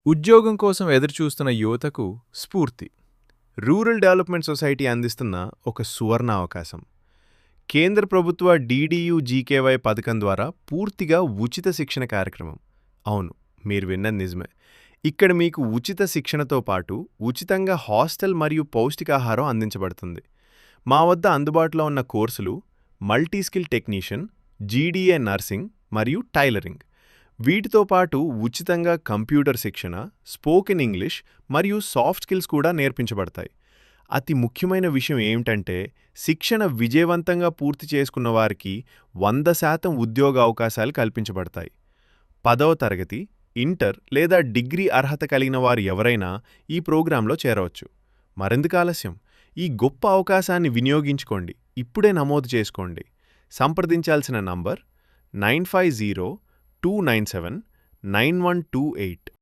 ఉద్యోగం కోసం ఎదురుచూస్తున్న యువతకు స్ఫూర్తి. రూరల్ డెవలప్మెంట్ సొసైటీ అందిస్తున్న ఒక సువర్ణ అవకాశం. కేంద్ర ప్రభుత్వ DDU-GKY పథకం ద్వారా పూర్తిగా ఉచిత శిక్షణ కార్యక్రమం. అవును, మీరు విన్నది నిజమే. ఇక్కడ మీకు ఉచిత శిక్షణతో పాటు ఉచితంగా హాస్టల్ మరియు పౌష్టికాహారం అందించబడుతుంది. మా వద్ద అందుబాటులో ఉన్న కోర్సులు మల్టీస్కిల్ టెక్నీషియన్, GDA నర్సింగ్ మరియు టైలరింగ్. వీటితో పాటు ఉచితంగా కంప్యూటర్ శిక్షణ, స్పోకెన్ ఇంగ్లీష్ మరియు సాఫ్ట్ స్కిల్స్ కూడా నేర్పించబడతాయి. అతి ముఖ్యమైన విషయం ఏమిటంటే, శిక్షణ విజయవంతంగా పూర్తి చేసుకున్న వారికి 100% ఉద్యోగ అవకాశాలు కల్పించబడతాయి. 10వ తరగతి, ఇంటర్ లేదా డిగ్రీ అర్హత కలిగిన వారు ఎవరైనా ఈ ప్రోగ్రాంలో చేరవచ్చు. మరెందుకు ఆలస్యం? ఈ గొప్ప అవకాశాన్ని వినియోగించుకోండి. ఇప్పుడే నమోదు చేసుకోండి. సంప్రదించాల్సిన నంబర్ 9502979128.